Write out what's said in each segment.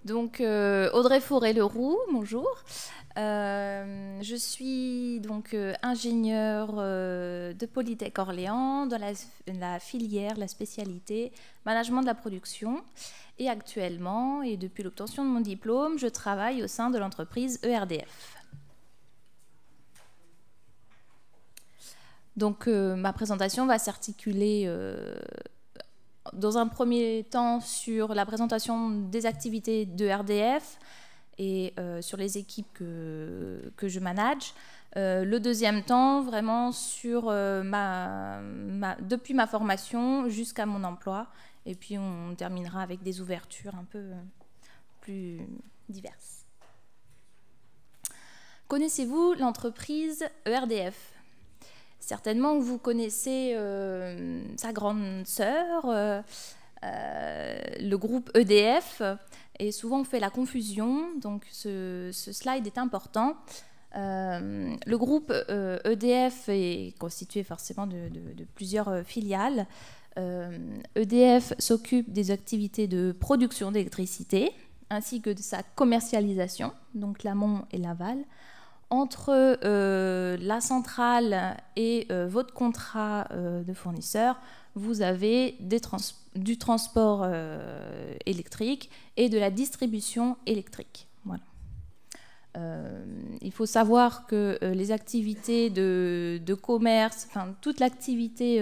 Donc, Audrey Fauré-Leroux, bonjour. Je suis donc ingénieure de Polytech Orléans dans la filière, la spécialité management de la production. Et actuellement, et depuis l'obtention de mon diplôme, je travaille au sein de l'entreprise ERDF. Donc, ma présentation va s'articuler dans un premier temps sur la présentation des activités de RDF et sur les équipes que je manage. Le deuxième temps, vraiment sur depuis ma formation jusqu'à mon emploi. Et puis on terminera avec des ouvertures un peu plus diverses. Connaissez-vous l'entreprise ERDF ? Certainement que vous connaissez sa grande sœur, le groupe EDF, et souvent on fait la confusion, donc ce slide est important. Le groupe EDF est constitué forcément de plusieurs filiales. EDF s'occupe des activités de production d'électricité, ainsi que de sa commercialisation, donc l'amont et l'aval. Entre la centrale et votre contrat de fournisseur, vous avez du transport électrique et de la distribution électrique. Voilà. Il faut savoir que les activités de commerce, enfin toute l'activité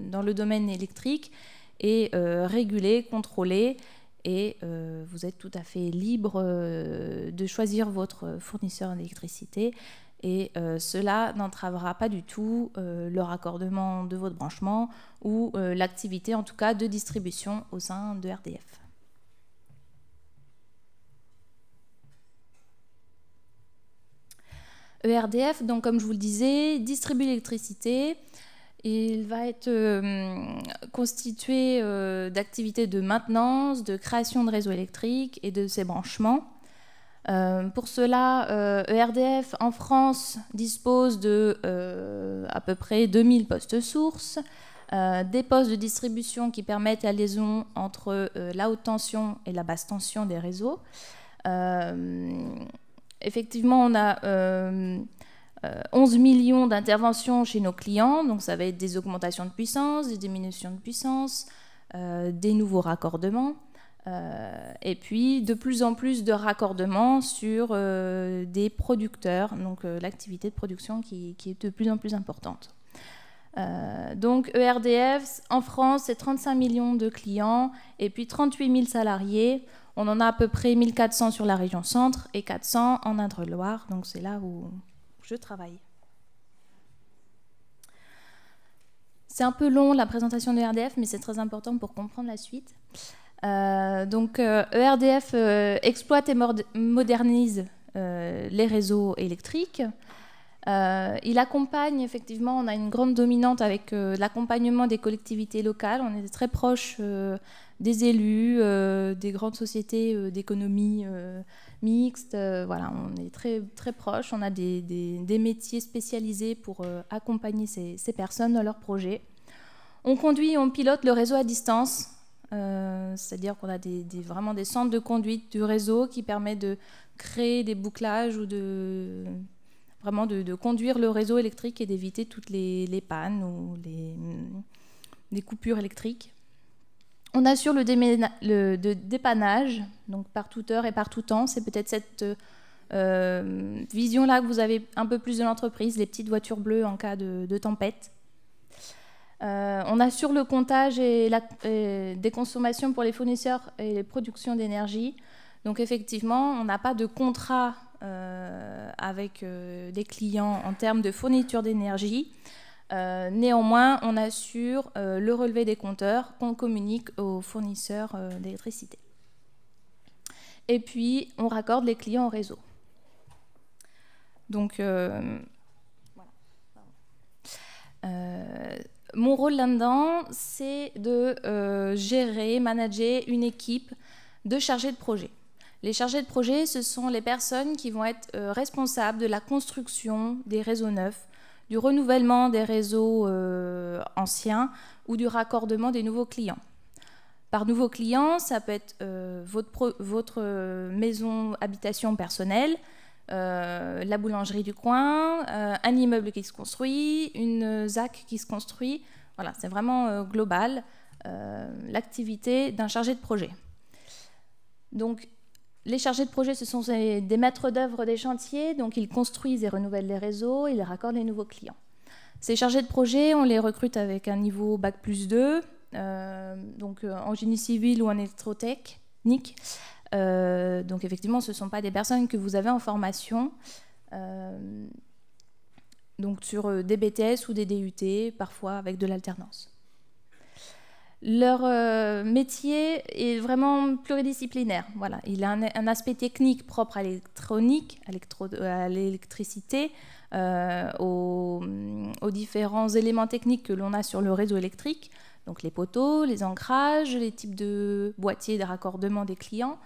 dans le domaine électrique est régulée, contrôlée. Et vous êtes tout à fait libre de choisir votre fournisseur d'électricité et cela n'entravera pas du tout le raccordement de votre branchement ou l'activité en tout cas de distribution au sein de RDF. ERDF, donc comme je vous le disais, distribue l'électricité. Il va être constitué d'activités de maintenance, de création de réseaux électriques et de ses branchements. Pour cela, ERDF en France dispose de à peu près 2000 postes sources, des postes de distribution qui permettent la liaison entre la haute tension et la basse tension des réseaux. Effectivement, on a 11 millions d'interventions chez nos clients, donc ça va être des augmentations de puissance, des diminutions de puissance, des nouveaux raccordements, et puis de plus en plus de raccordements sur des producteurs, donc l'activité de production qui est de plus en plus importante. Donc ERDF, en France, c'est 35 millions de clients et puis 38 000 salariés. On en a à peu près 1400 sur la région centre et 400 en Indre-et-Loire, donc c'est là où je travaille. C'est un peu long la présentation de ERDF, mais c'est très important pour comprendre la suite. Donc ERDF exploite et modernise les réseaux électriques. Il accompagne, effectivement, on a une grande dominante avec l'accompagnement des collectivités locales. On est très proche des élus, des grandes sociétés d'économie mixte. Voilà, on est très, très proche. On a des métiers spécialisés pour accompagner ces personnes dans leurs projets. On conduit et on pilote le réseau à distance. C'est-à-dire qu'on a vraiment des centres de conduite du réseau qui permettent de créer des bouclages ou vraiment de conduire le réseau électrique et d'éviter toutes les pannes ou les coupures électriques. On assure le dépannage, donc par toute heure et par tout temps. C'est peut-être cette vision-là que vous avez un peu plus de l'entreprise, les petites voitures bleues en cas de tempête. On assure le comptage et des consommations pour les fournisseurs et les productions d'énergie. Donc effectivement, on n'a pas de contrat avec des clients en termes de fourniture d'énergie. Néanmoins, on assure le relevé des compteurs qu'on communique aux fournisseurs d'électricité. Et puis, on raccorde les clients au réseau. Donc, mon rôle là-dedans, c'est de gérer, manager une équipe de chargés de projet. Les chargés de projet, ce sont les personnes qui vont être responsables de la construction des réseaux neufs, du renouvellement des réseaux anciens ou du raccordement des nouveaux clients. Par nouveau client, ça peut être votre maison habitation personnelle, la boulangerie du coin, un immeuble qui se construit, une ZAC qui se construit. Voilà, c'est vraiment global, l'activité d'un chargé de projet. Donc, les chargés de projet, ce sont des maîtres d'œuvre des chantiers, donc ils construisent et renouvellent les réseaux, ils raccordent les nouveaux clients. Ces chargés de projet, on les recrute avec un niveau Bac+2, donc en génie civil ou en électrotechnique. Donc effectivement, ce ne sont pas des personnes que vous avez en formation, donc sur des BTS ou des DUT, parfois avec de l'alternance. Leur métier est vraiment pluridisciplinaire. Voilà. Il a un aspect technique propre à l'électronique, à l'électricité, aux différents éléments techniques que l'on a sur le réseau électrique, donc les poteaux, les ancrages, les types de boîtiers de raccordement des clients.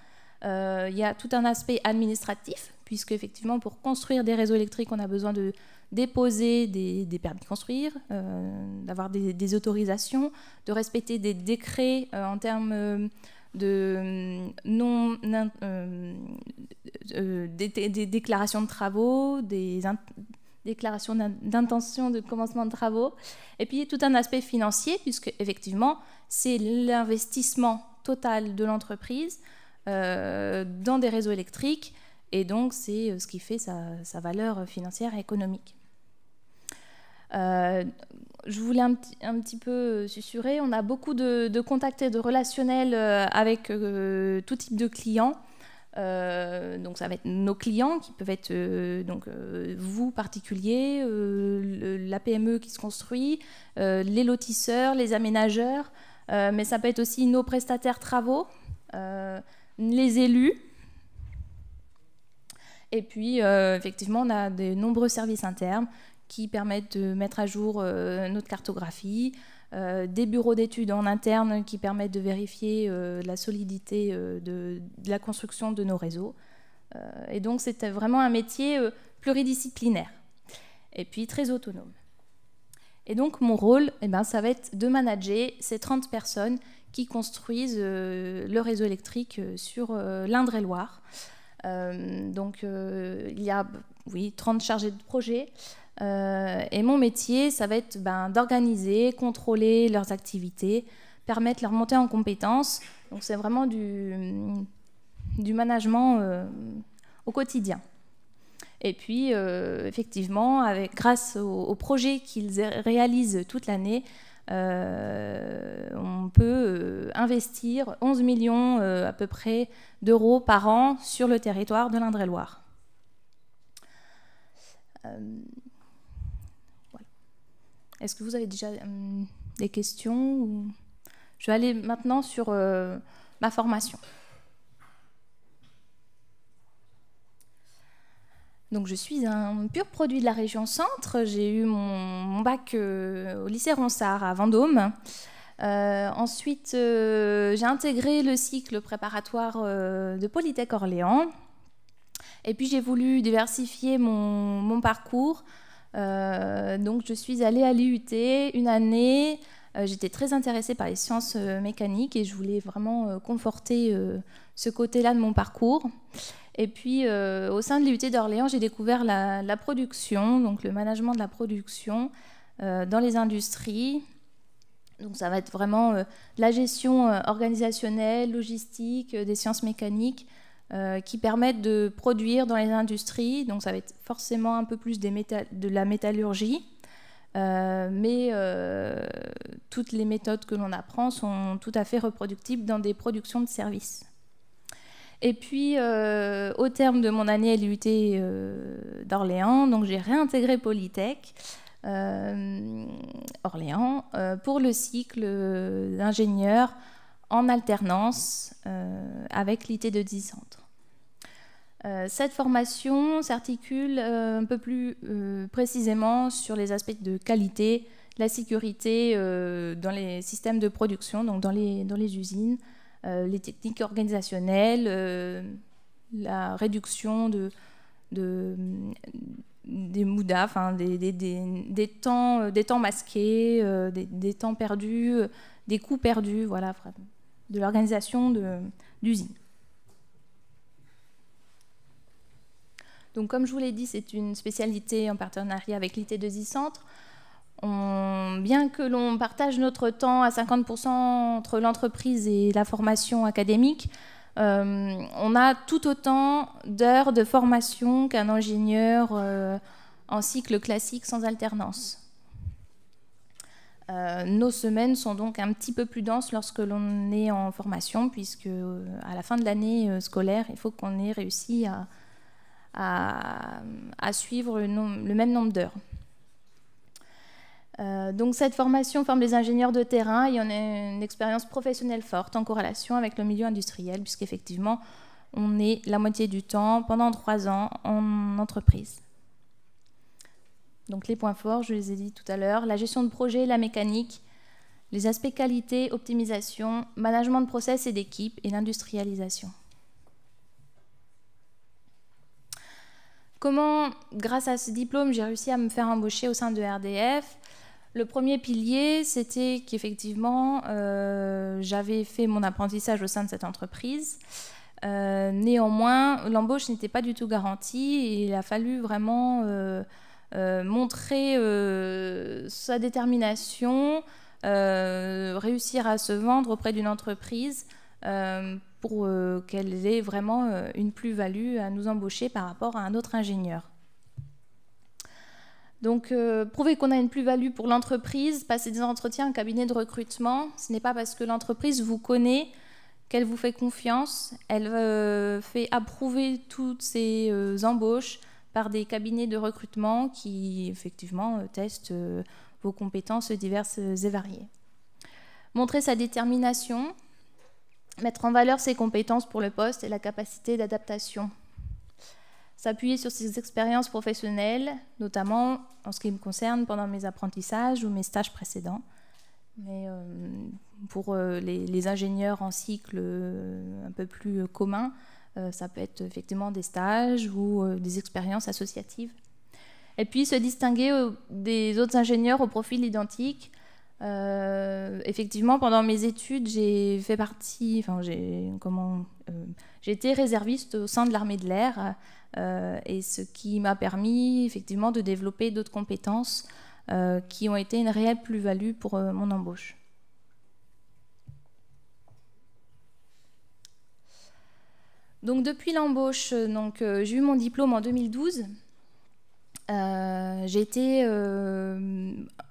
Il y a tout un aspect administratif, puisque effectivement, pour construire des réseaux électriques, on a besoin de déposer des permis de construire, d'avoir des autorisations, de respecter des décrets en termes des déclarations de travaux, des déclarations d'intention de commencement de travaux, et puis tout un aspect financier, puisque effectivement, c'est l'investissement total de l'entreprise dans des réseaux électriques, et donc c'est ce qui fait sa valeur financière et économique. Je voulais un petit peu susurrer, on a beaucoup de contacts et de relationnels avec tout type de clients. Donc ça va être nos clients qui peuvent être vous particuliers, la PME qui se construit, les lotisseurs, les aménageurs, mais ça peut être aussi nos prestataires travaux, les élus. Et puis effectivement on a de nombreux services internes qui permettent de mettre à jour notre cartographie, des bureaux d'études en interne qui permettent de vérifier la solidité de la construction de nos réseaux. Et donc c'était vraiment un métier pluridisciplinaire et puis très autonome. Et donc mon rôle, ça va être de manager ces 30 personnes qui construisent le réseau électrique sur l'Indre-et-Loire. Donc il y a 30 chargés de projet. Et mon métier, ça va être d'organiser, contrôler leurs activités, permettre leur montée en compétences. Donc c'est vraiment du management au quotidien. Et puis effectivement, grâce aux projets qu'ils réalisent toute l'année, on peut investir 11 millions à peu près d'euros par an sur le territoire de l'Indre-et-Loire. Est-ce que vous avez déjà des questions ou... Je vais aller maintenant sur ma formation. Donc, je suis un pur produit de la région Centre. J'ai eu mon bac au lycée Ronsard à Vendôme. Ensuite, j'ai intégré le cycle préparatoire de Polytech Orléans. Et puis, j'ai voulu diversifier mon parcours. Donc je suis allée à l'IUT une année, j'étais très intéressée par les sciences mécaniques et je voulais vraiment conforter ce côté-là de mon parcours. Et puis au sein de l'IUT d'Orléans, j'ai découvert la production, donc le management de la production dans les industries. Donc ça va être vraiment la gestion organisationnelle, logistique, des sciences mécaniques, qui permettent de produire dans les industries. Donc ça va être forcément un peu plus de la métallurgie, mais toutes les méthodes que l'on apprend sont tout à fait reproductibles dans des productions de services. Et puis au terme de mon année à l'IUT d'Orléans, donc j'ai réintégré Polytech Orléans pour le cycle d'ingénieur en alternance avec l'IT de 10 centres. Cette formation s'articule un peu plus précisément sur les aspects de qualité, la sécurité dans les systèmes de production, donc dans les usines, les techniques organisationnelles, la réduction des MUDA, enfin des temps masqués, des temps perdus, des coûts perdus, voilà. l'organisation d'usine. Donc, comme je vous l'ai dit, c'est une spécialité en partenariat avec l'IT2I Centre. Bien que l'on partage notre temps à 50% entre l'entreprise et la formation académique, on a tout autant d'heures de formation qu'un ingénieur en cycle classique sans alternance. Nos semaines sont donc un petit peu plus denses lorsque l'on est en formation, puisque à la fin de l'année scolaire, il faut qu'on ait réussi à suivre le même nombre d'heures. Donc cette formation forme des ingénieurs de terrain et on a une expérience professionnelle forte en corrélation avec le milieu industriel, puisqu'effectivement, on est la moitié du temps, pendant 3 ans, en entreprise. Donc les points forts, je les ai dit tout à l'heure, la gestion de projet, la mécanique, les aspects qualité, optimisation, management de process et d'équipe et l'industrialisation. Comment, grâce à ce diplôme, j'ai réussi à me faire embaucher au sein de RDF? Le premier pilier, c'était qu'effectivement, j'avais fait mon apprentissage au sein de cette entreprise. Néanmoins, l'embauche n'était pas du tout garantie et il a fallu vraiment montrer sa détermination, réussir à se vendre auprès d'une entreprise pour qu'elle ait vraiment une plus-value à nous embaucher par rapport à un autre ingénieur. Donc, prouver qu'on a une plus-value pour l'entreprise, passer des entretiens en cabinet de recrutement, ce n'est pas parce que l'entreprise vous connaît qu'elle vous fait confiance. Elle fait approuver toutes ses embauches par des cabinets de recrutement qui, effectivement, testent vos compétences diverses et variées. Montrer sa détermination, mettre en valeur ses compétences pour le poste et la capacité d'adaptation. S'appuyer sur ses expériences professionnelles, notamment en ce qui me concerne pendant mes apprentissages ou mes stages précédents. Mais pour les ingénieurs en cycle un peu plus commun, ça peut être effectivement des stages ou des expériences associatives. Et puis se distinguer des autres ingénieurs au profil identique. Effectivement, pendant mes études, j'ai fait partie, enfin, j'ai été réserviste au sein de l'armée de l'air, et ce qui m'a permis effectivement de développer d'autres compétences qui ont été une réelle plus-value pour mon embauche. Donc depuis l'embauche, j'ai eu mon diplôme en 2012. J'ai été,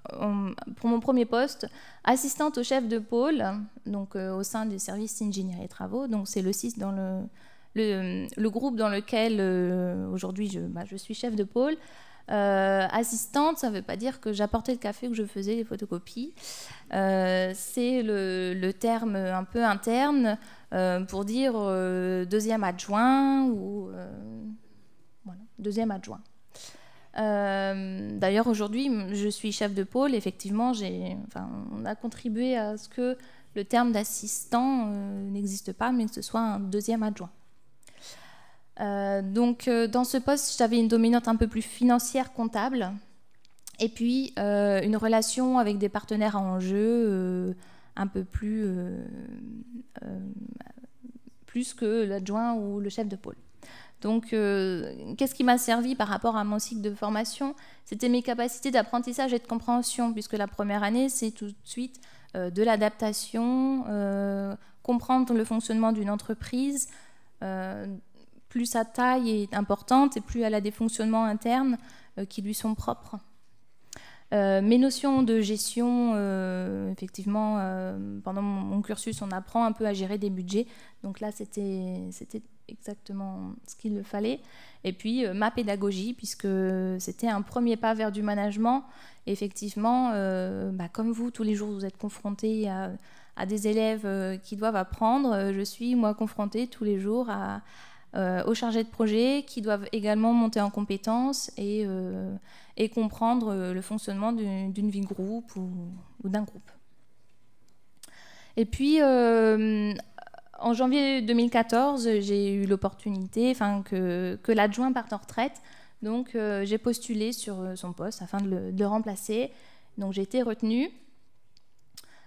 pour mon premier poste, assistante au chef de pôle, donc au sein du service ingénierie et travaux. Donc c'est le CIS dans le groupe dans lequel aujourd'hui je suis chef de pôle. Assistante, ça ne veut pas dire que j'apportais le café ou que je faisais les photocopies. C'est le terme un peu interne pour dire deuxième adjoint ou voilà, deuxième adjoint. D'ailleurs, aujourd'hui, je suis chef de pôle. Effectivement, on a contribué à ce que le terme d'assistant n'existe pas, mais que ce soit un deuxième adjoint. Donc, dans ce poste, j'avais une dominante un peu plus financière, comptable, et puis une relation avec des partenaires à enjeu un peu plus que l'adjoint ou le chef de pôle. Donc, qu'est-ce qui m'a servi par rapport à mon cycle de formation? C'était mes capacités d'apprentissage et de compréhension, puisque la première année, c'est tout de suite de l'adaptation, comprendre le fonctionnement d'une entreprise. Plus sa taille est importante et plus elle a des fonctionnements internes qui lui sont propres. Mes notions de gestion, effectivement, pendant mon cursus, on apprend un peu à gérer des budgets. Donc là, c'était exactement ce qu'il fallait. Et puis, ma pédagogie, puisque c'était un premier pas vers du management. Effectivement, comme vous, tous les jours, vous êtes confrontés à des élèves qui doivent apprendre. Je suis, moi, confrontée tous les jours aux chargés de projet qui doivent également monter en compétences et comprendre le fonctionnement d'une vie de groupe ou d'un groupe. Et puis, en janvier 2014, j'ai eu l'opportunité que l'adjoint parte en retraite. Donc, j'ai postulé sur son poste afin de le remplacer. Donc, j'ai été retenue.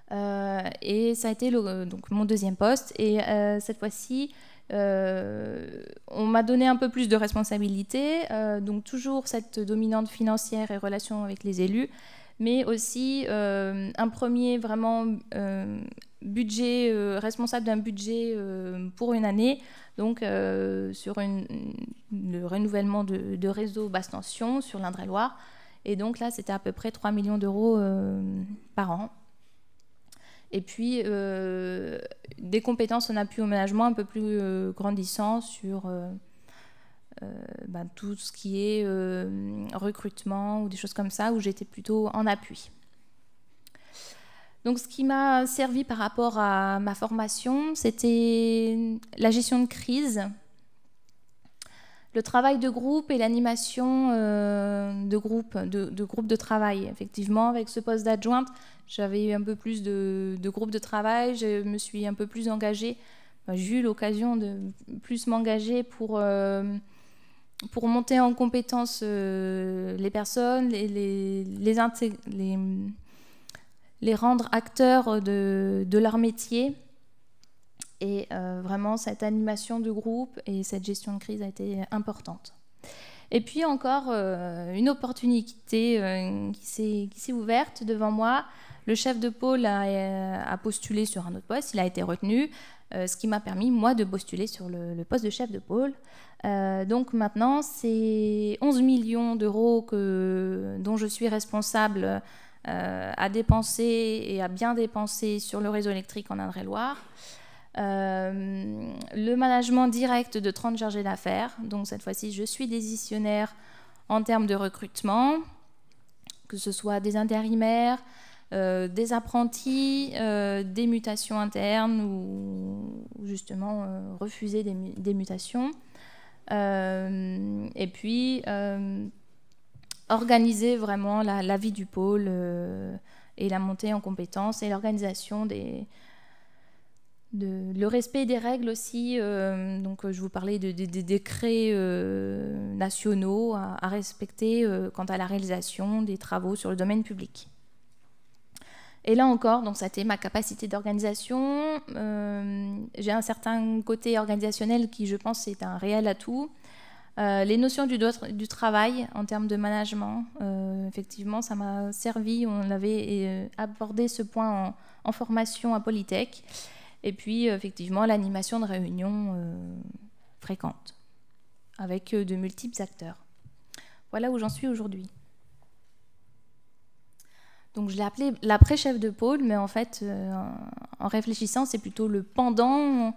Et ça a été donc mon deuxième poste. Et cette fois-ci, on m'a donné un peu plus de responsabilités, donc toujours cette dominante financière et relation avec les élus, mais aussi un premier vraiment budget, responsable d'un budget pour une année, donc sur le renouvellement de réseau basse tension sur l'Indre-et-Loire. Et donc là, c'était à peu près 3 millions d'euros par an. Et puis, des compétences en appui au management un peu plus grandissant sur tout ce qui est recrutement ou des choses comme ça, où j'étais plutôt en appui. Donc, ce qui m'a servi par rapport à ma formation, c'était la gestion de crise, le travail de groupe et l'animation de groupe de travail. Effectivement, avec ce poste d'adjointe, j'avais eu un peu plus de groupe de travail, je me suis un peu plus engagée. J'ai eu l'occasion de plus m'engager pour monter en compétence les personnes, les rendre acteurs de leur métier. Et vraiment, cette animation de groupe et cette gestion de crise a été importante. Et puis encore, une opportunité qui s'est ouverte devant moi. Le chef de pôle a postulé sur un autre poste, il a été retenu, ce qui m'a permis, moi, de postuler sur le poste de chef de pôle. Donc maintenant, c'est 11 millions d'euros dont je suis responsable à dépenser et à bien dépenser sur le réseau électrique en Indre-et-Loire. Le management direct de 30 chargés d'affaires. Donc cette fois-ci, je suis décisionnaire en termes de recrutement, que ce soit des intérimaires, des apprentis, des mutations internes ou justement refuser des mutations. Et puis organiser vraiment la vie du pôle et la montée en compétences et l'organisation le respect des règles aussi, donc je vous parlais des décrets nationaux à respecter quant à la réalisation des travaux sur le domaine public. Et là encore, donc ça a été ma capacité d'organisation. J'ai un certain côté organisationnel qui, je pense, est un réel atout. Les notions du travail en termes de management, effectivement, ça m'a servi. On avait abordé ce point en formation à Polytech. Et puis, effectivement, l'animation de réunions fréquentes avec de multiples acteurs. Voilà où j'en suis aujourd'hui. Donc, je l'ai appelé l'après-chef de pôle, mais en fait, en réfléchissant, c'est plutôt le pendant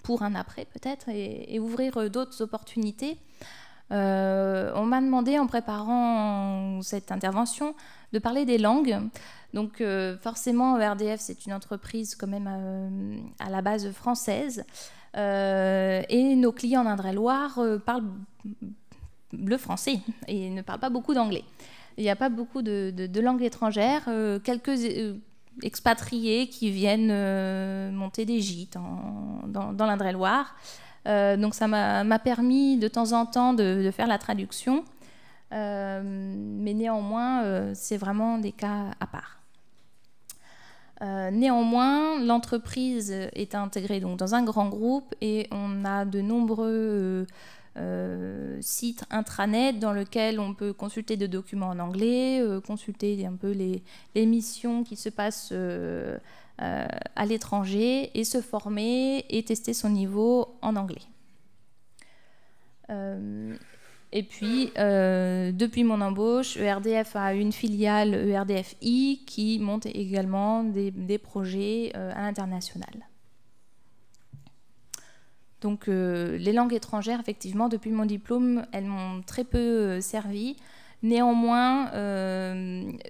pour un après, peut-être, et ouvrir d'autres opportunités. On m'a demandé, en préparant cette intervention, de parler des langues. Donc forcément, ERDF, c'est une entreprise quand même à la base française. Et nos clients en Indre-et-Loire parlent le français et ne parlent pas beaucoup d'anglais. Il n'y a pas beaucoup de langues étrangères. Quelques expatriés qui viennent monter des gîtes dans l'Indre-et-Loire. Donc ça m'a permis de temps en temps de faire la traduction. Mais néanmoins, c'est vraiment des cas à part. Néanmoins, l'entreprise est intégrée donc dans un grand groupe et on a de nombreux sites intranets dans lesquels on peut consulter des documents en anglais, consulter un peu les missions qui se passent à l'étranger et se former et tester son niveau en anglais. Et puis, depuis mon embauche, ERDF a une filiale ERDF-I qui monte également des projets à l'international. Donc, les langues étrangères, effectivement, depuis mon diplôme, elles m'ont très peu servi. Néanmoins,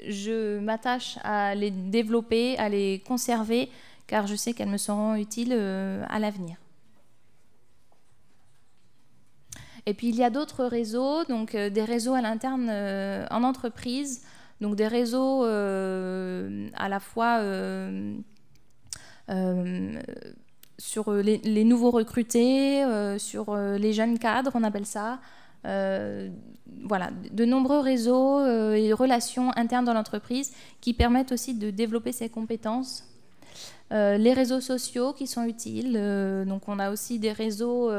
je m'attache à les développer, à les conserver, car je sais qu'elles me seront utiles à l'avenir. Et puis il y a d'autres réseaux, donc des réseaux à l'interne en entreprise, donc des réseaux à la fois sur les nouveaux recrutés, sur les jeunes cadres, on appelle ça. Voilà, de nombreux réseaux et relations internes dans l'entreprise qui permettent aussi de développer ces compétences Les réseaux sociaux qui sont utiles. Donc on a aussi des réseaux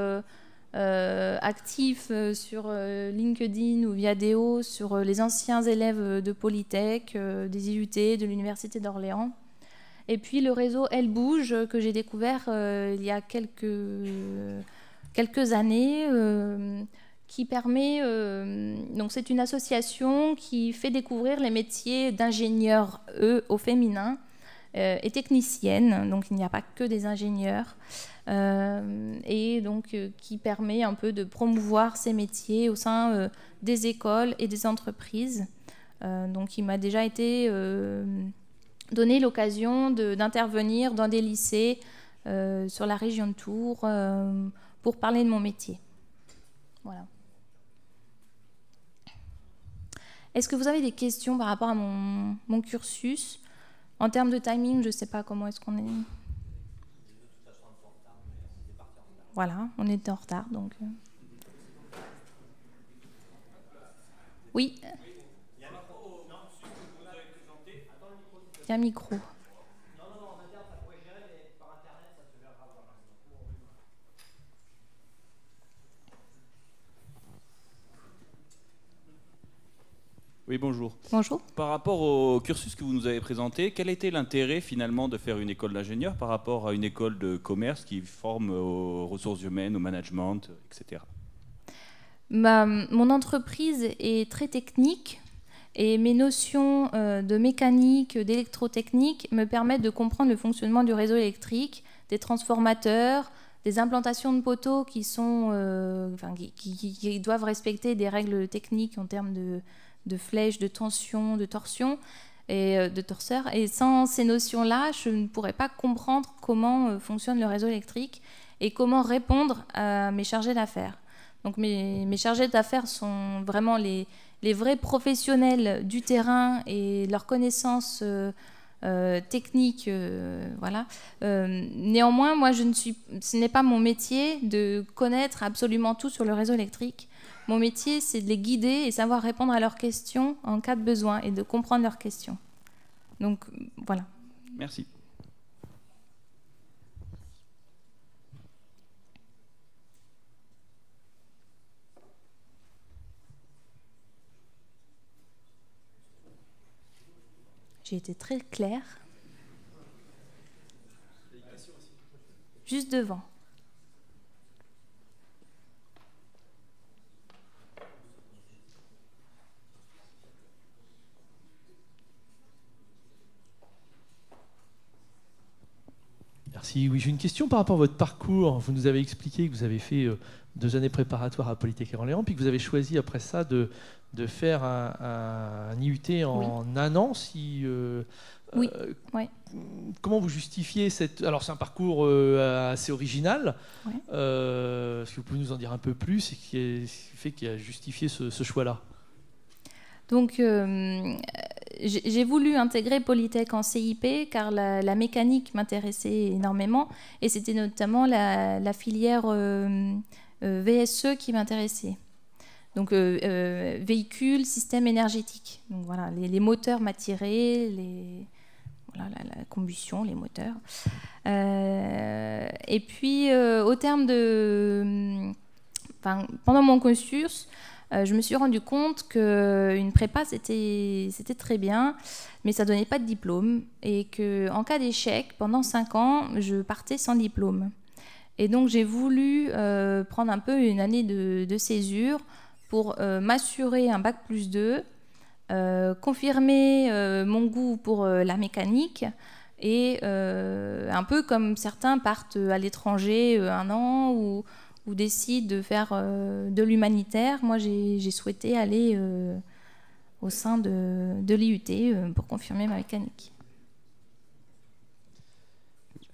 actifs sur LinkedIn ou Viadeo sur les anciens élèves de Polytech, des IUT, de l'Université d'Orléans. Et puis le réseau Elle Bouge que j'ai découvert il y a quelques années, qui permet, donc c'est une association qui fait découvrir les métiers d'ingénieurs au féminin et techniciennes, donc il n'y a pas que des ingénieurs, et donc qui permet un peu de promouvoir ces métiers au sein des écoles et des entreprises. Donc il m'a déjà été donné l'occasion d'intervenir dans des lycées sur la région de Tours pour parler de mon métier. Voilà. Est-ce que vous avez des questions par rapport à mon cursus? En termes de timing, je ne sais pas comment est-ce qu'on est. Voilà, on était en retard, donc. Oui. Il y a un micro. Oui, bonjour. Bonjour. Par rapport au cursus que vous nous avez présenté, quel était l'intérêt finalement de faire une école d'ingénieur par rapport à une école de commerce qui forme aux ressources humaines, au management, etc. Mon entreprise est très technique et mes notions de mécanique, d'électrotechnique me permettent de comprendre le fonctionnement du réseau électrique, des transformateurs, des implantations de poteaux qui doivent respecter des règles techniques en termes de flèches, de tension, de torsion et de torseur. Et sans ces notions-là, je ne pourrais pas comprendre comment fonctionne le réseau électrique et comment répondre à mes chargés d'affaires. Donc mes chargés d'affaires sont vraiment les vrais professionnels du terrain et leurs connaissances techniques. Voilà. Néanmoins, moi, ce n'est pas mon métier de connaître absolument tout sur le réseau électrique. Mon métier, c'est de les guider et savoir répondre à leurs questions en cas de besoin et de comprendre leurs questions. Donc, voilà. Merci. J'ai été très claire. Juste devant. Merci. Oui, j'ai une question par rapport à votre parcours. Vous nous avez expliqué que vous avez fait 2 années préparatoires à Polytech Orléans, puis que vous avez choisi après ça de faire un IUT en oui. 1 an. Oui. Ouais. Comment vous justifiez cette... Alors c'est un parcours assez original. Ouais. Est-ce que vous pouvez nous en dire un peu plus et qui a justifié ce choix-là? Donc, j'ai voulu intégrer Polytech en CIP car la mécanique m'intéressait énormément et c'était notamment la filière VSE qui m'intéressait. Donc, véhicules, système énergétique. Donc, voilà, les moteurs m'attiraient, voilà, la combustion, les moteurs. Et puis, au terme pendant mon cursus, je me suis rendu compte qu'une prépa, c'était très bien, mais ça ne donnait pas de diplôme. Et qu'en cas d'échec, pendant 5 ans, je partais sans diplôme. Et donc, j'ai voulu prendre un peu une année de césure pour m'assurer un bac+2, confirmer mon goût pour la mécanique et un peu comme certains partent à l'étranger 1 an ou décident de faire de l'humanitaire. Moi, j'ai souhaité aller au sein de l'IUT pour confirmer ma mécanique.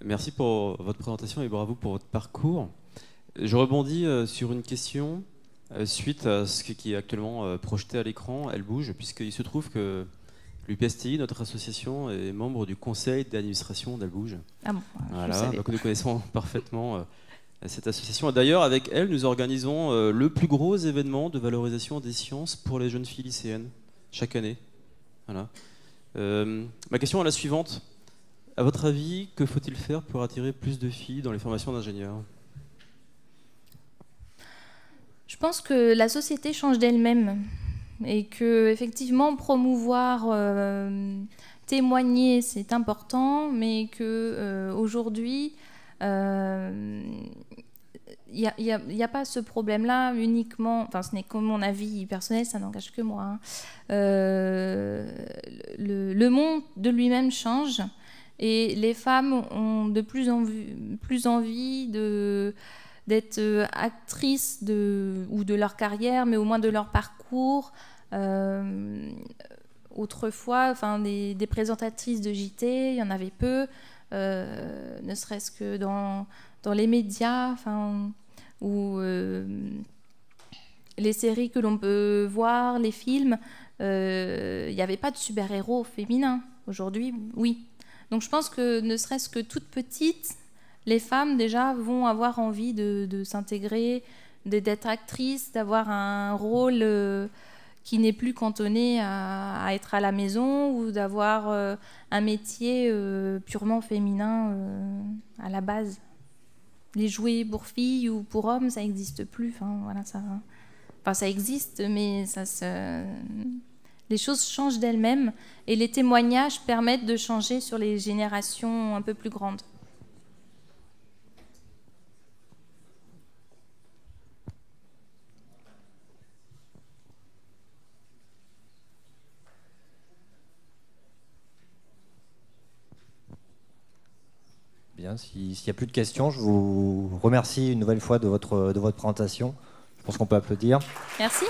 Merci pour votre présentation et bravo pour votre parcours. Je rebondis sur une question suite à ce qui est actuellement projeté à l'écran, Elle Bouge, puisqu'il se trouve que l'UPSTI, notre association, est membre du conseil d'administration d'Elle Bouge. Ah bon, voilà, donc nous connaissons parfaitement cette association. D'ailleurs, avec elle, nous organisons le plus gros événement de valorisation des sciences pour les jeunes filles lycéennes, chaque année. Voilà. Ma question est la suivante. À votre avis, que faut-il faire pour attirer plus de filles dans les formations d'ingénieurs? Je pense que la société change d'elle-même et que effectivement promouvoir, témoigner, c'est important, mais que aujourd'hui, il n'y a pas ce problème-là uniquement, enfin ce n'est que mon avis personnel, ça n'engage que moi, hein. Le monde de lui-même change et les femmes ont de plus envie d'être actrices ou de leur carrière, mais au moins de leur parcours. Autrefois, enfin, des présentatrices de JT, il y en avait peu, ne serait-ce que dans les médias, enfin, ou les séries que l'on peut voir, les films, il n'y avait pas de super-héros féminins. Aujourd'hui, oui. Donc je pense que ne serait-ce que toutes petites, les femmes déjà vont avoir envie de s'intégrer, d'être actrices, d'avoir un rôle qui n'est plus cantonné à être à la maison ou d'avoir un métier purement féminin à la base. Les jouets pour filles ou pour hommes, ça n'existe plus. Enfin, voilà, ça existe, mais les choses changent d'elles-mêmes et les témoignages permettent de changer sur les générations un peu plus grandes. Bien, s'il n'y a plus de questions, je vous remercie une nouvelle fois de votre présentation. Je pense qu'on peut applaudir. Merci.